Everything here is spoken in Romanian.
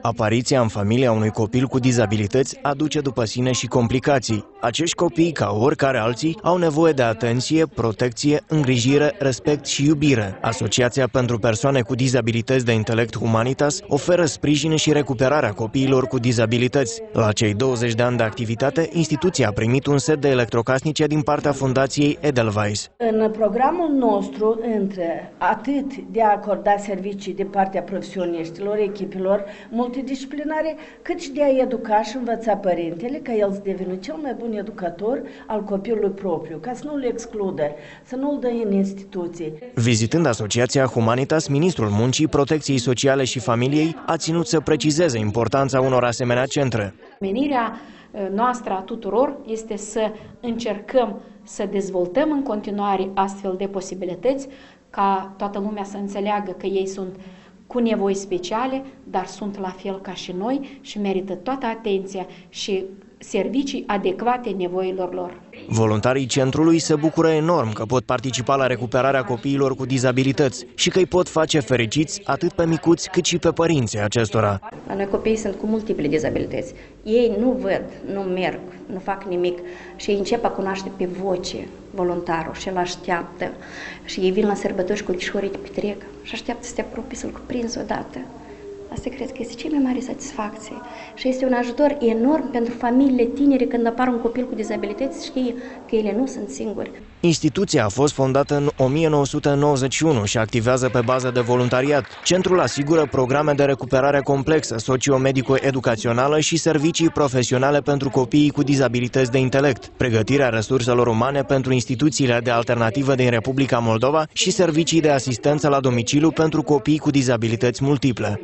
Apariția în familia unui copil cu dizabilități aduce după sine și complicații. Acești copii, ca oricare alții, au nevoie de atenție, protecție, îngrijire, respect și iubire. Asociația pentru persoane cu dizabilități de intelect Humanitas oferă sprijin și recuperarea copiilor cu dizabilități. La cei 20 de ani de activitate, instituția a primit un set de electrocasnice din partea Fundației Edelweiss. În programul nostru, între atât de a acorda servicii de partea profesioniștilor, echipelor multidisciplinare, cât și de a educa și învăța părintele ca el să devină cel mai bun educator al copilului propriu, ca să nu-l excludă, să nu-l dă în instituții. Vizitând Asociația Humanitas, ministrul Muncii, Protecției Sociale și Familiei a ținut să precizeze importanța unor asemenea centre. Menirea noastră a tuturor este să încercăm să dezvoltăm în continuare astfel de posibilități, ca toată lumea să înțeleagă că ei sunt cu nevoi speciale, dar sunt la fel ca și noi și merită toată atenția și servicii adecvate nevoilor lor. Voluntarii centrului se bucură enorm că pot participa la recuperarea copiilor cu dizabilități și că îi pot face fericiți atât pe micuți cât și pe părinții acestora. La noi copiii sunt cu multiple dizabilități. Ei nu văd, nu merg, nu fac nimic și ei încep a cunoaște pe voce voluntarul și îl așteaptă. Și ei vin la sărbători și copișorii te petrec și așteaptă să te apropii, să-l cuprinzi odată. Asta cred că este cea mai mare satisfacție și este un ajutor enorm pentru familiile tinere când apare un copil cu dizabilități, știe că ele nu sunt singuri. Instituția a fost fondată în 1991 și activează pe bază de voluntariat. Centrul asigură programe de recuperare complexă, socio-medico-educațională și servicii profesionale pentru copiii cu dizabilități de intelect, pregătirea resurselor umane pentru instituțiile de alternativă din Republica Moldova și servicii de asistență la domiciliu pentru copii cu dizabilități multiple.